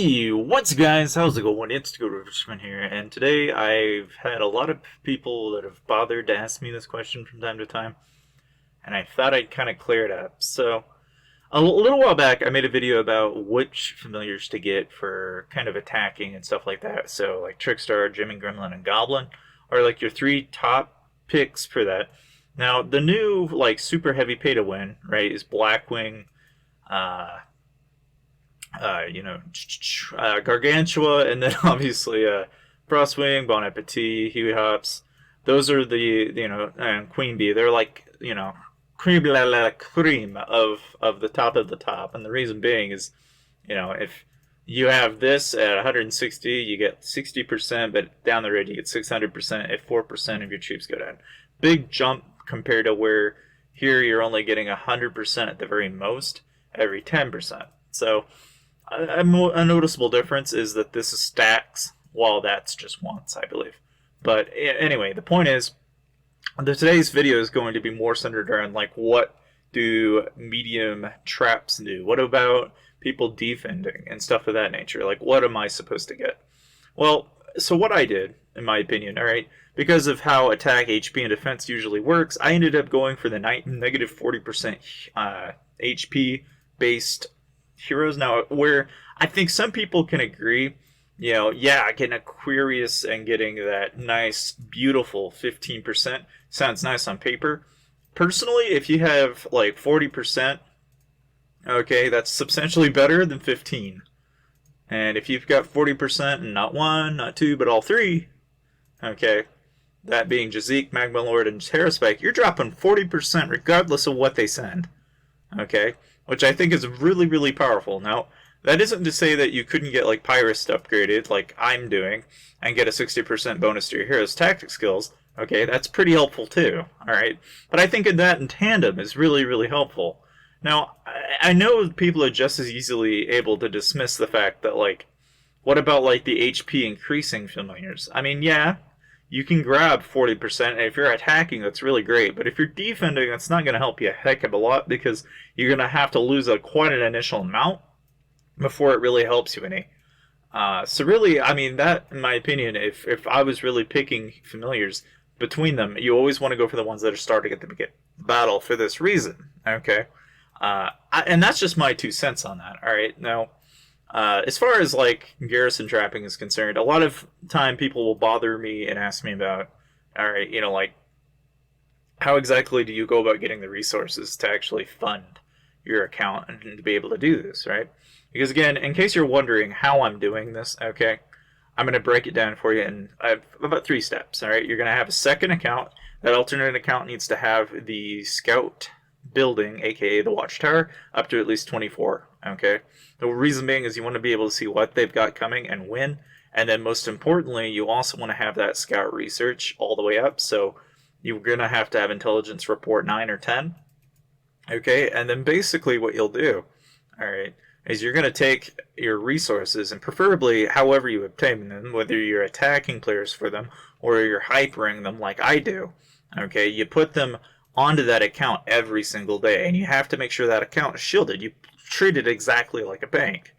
Hey, what's guys? How's it going? It's Richmond here, and today I've had a lot of people that have bothered to ask me this question from time to time, and I thought I'd kind of clear it up. So, little while back, I made a video about which familiars to get for kind of attacking and stuff like that. So, like Trickstar, Jimmy, Gremlin, and Goblin are like your three top picks for that. Now, the new like super heavy pay to win, right, is Blackwing, uh, Gargantua, and then obviously Frostwing, Bon Appetit, Huey Hops. Those are the and Queen Bee. They're like cream la la cream of the top, and the reason being is if you have this at 160, you get 60%, but down the road you get 600% if 4% of your troops go down. Big jump compared to where here you're only getting 100% at the very most every 10%. So a noticeable difference is that this is stacks, while that's just once, I believe. But anyway, the point is, today's video is going to be more centered around like what do medium traps do? What about people defending and stuff of that nature? Like, what am I supposed to get? Well, so what I did, in my opinion, all right, because of how attack, HP, and defense usually works, I ended up going for the negative 40% HP based heroes. Now, where I think some people can agree, yeah, getting Aquarius and getting that nice, beautiful 15% sounds nice on paper. Personally, if you have like 40%, okay, that's substantially better than 15. And if you've got 40% and not one, not two, but all three, okay, that being Jazik, Magma Lord, and Terraspike, you're dropping 40% regardless of what they send. Okay, which I think is really, really powerful. Now, that isn't to say that you couldn't get like Pyrus upgraded, like I'm doing, and get a 60% bonus to your hero's tactic skills. Okay, that's pretty helpful too. All right, but I think that in tandem is really, really helpful. Now, I know people are just as easily able to dismiss the fact that like, what about like the HP increasing familiars? I mean, yeah, you can grab 40%, and if you're attacking, that's really great. But if you're defending, that's not going to help you a heck of a lot, because you're going to have to lose quite an initial amount before it really helps you any. So really, I mean, that, in my opinion, if I was really picking familiars between them, you always want to go for the ones that are starting at the battle for this reason, okay? And that's just my 2 cents on that, all right? Now, as far as like garrison trapping is concerned, a lot of time people will bother me and ask me about, all right, like how exactly do you go about getting the resources to actually fund your account and to be able to do this, right? Because again, in case you're wondering how I'm doing this, okay, I'm going to break it down for you in about 3 steps, all right? You're going to have a second account. That alternate account needs to have the scout building, aka the watchtower, up to at least 24, okay? The reason being is you want to be able to see what they've got coming and when, and then most importantly, you also want to have that scout research all the way up, so you're going to have intelligence report 9 or 10, okay? And then basically what you'll do, all right, is you're going to take your resources, and preferably however you obtain them, whether you're attacking players for them or you're hypering them like I do, okay? You put them onto that account every single day, and you have to make sure that account is shielded. You treat it exactly like a bank,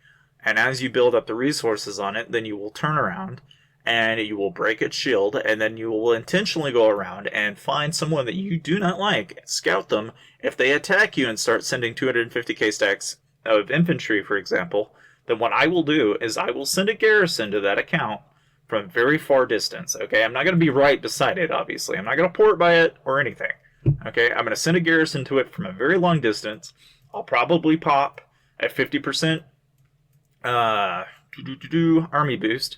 and as you build up the resources on it, then you will turn around and you will break its shield, and then you will intentionally go around and find someone that you do not like, scout them. If they attack you and start sending 250k stacks of infantry, for example, then what I will do is I will send a garrison to that account from very far distance, okay? I'm not going to be right beside it, obviously. I'm not going to port by it or anything. Okay, I'm going to send a garrison to it from a very long distance. I'll probably pop at 50% army boost,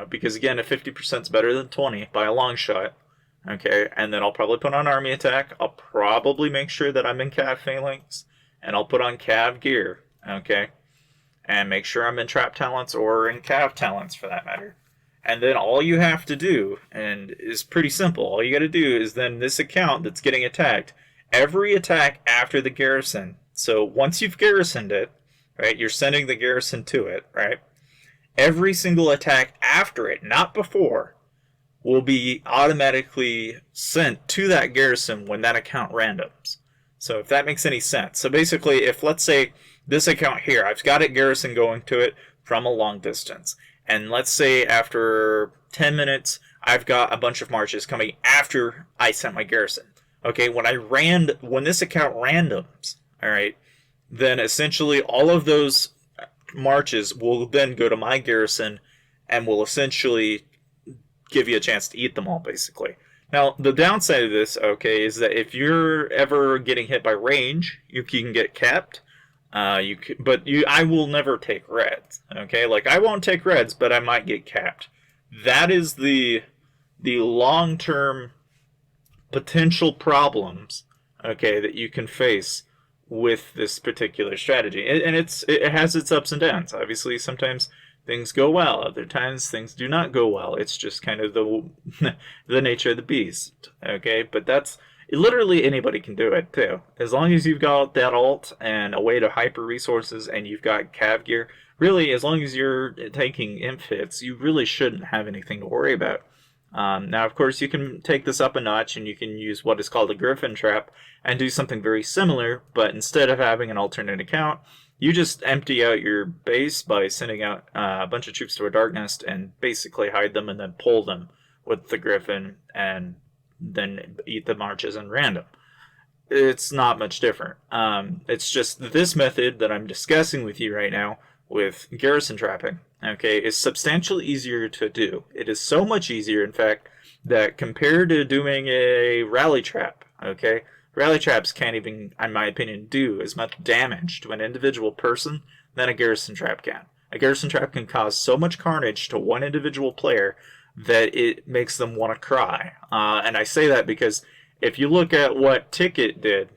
because again, a 50% is better than 20 by a long shot. Okay, and then I'll probably put on army attack. I'll probably make sure that I'm in cav phalanx, and I'll put on cav gear, okay, and make sure I'm in trap talents or in cav talents for that matter. And then all you have to do, and is pretty simple, all you got to do is then this account that's getting attacked, every attack after the garrison, so once you've garrisoned it, right, you're sending the garrison to it, right, every single attack after it, not before, will be automatically sent to that garrison when that account randoms. So if that makes any sense. So basically, if let's say this account here, I've got it garrison going to it, from a long distance. And let's say after 10 minutes, I've got a bunch of marches coming after I sent my garrison. Okay, when this account randoms, all right, then essentially all of those marches will then go to my garrison and will essentially give you a chance to eat them all, basically. Now, the downside of this, okay, is that if you're ever getting hit by range, you can get capped. I will never take reds. Okay, like I won't take reds, but I might get capped. That is the long-term potential problems, okay, that you can face with this particular strategy, and it has its ups and downs. Obviously, sometimes things go well, other times things do not go well. It's just kind of the the nature of the beast. Okay, but that's literally anybody can do it too, as long as you've got that alt and a way to hyper resources, and you've got cav gear. Really, as long as you're taking imp hits, you really shouldn't have anything to worry about. Now, of course, you can take this up a notch and you can use what is called a gryphon trap and do something very similar, but instead of having an alternate account, you just empty out your base by sending out a bunch of troops to a dark nest and basically hide them and then pull them with the gryphon and then eat the marches in random. It's not much different. It's just this method that I'm discussing with you right now with garrison trapping, okay, is substantially easier to do. It is so much easier, in fact, that compared to doing a rally trap, okay, rally traps can't even, in my opinion, do as much damage to an individual person than a garrison trap can. A garrison trap can cause so much carnage to one individual player that it makes them want to cry. And I say that because if you look at what Ticket did,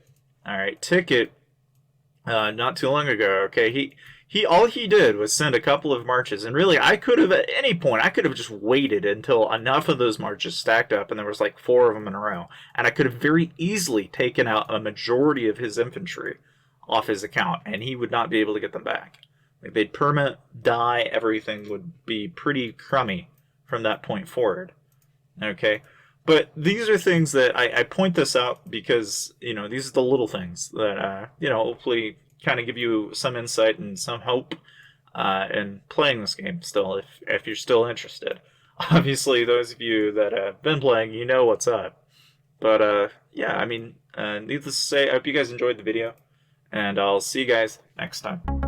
all right, Ticket, not too long ago, okay, all he did was send a couple of marches, and really, I could have, at any point, I could have just waited until enough of those marches stacked up, and there was like 4 of them in a row, and I could have very easily taken out a majority of his infantry off his account, and he would not be able to get them back. Like, they'd perma die, everything would be pretty crummy from that point forward, okay? But these are things that I point this out because, these are the little things that, hopefully kind of give you some insight and some hope in playing this game still, if you're still interested. Obviously, those of you that have been playing, you know what's up. But, yeah, I mean, needless to say, I hope you guys enjoyed the video, and I'll see you guys next time.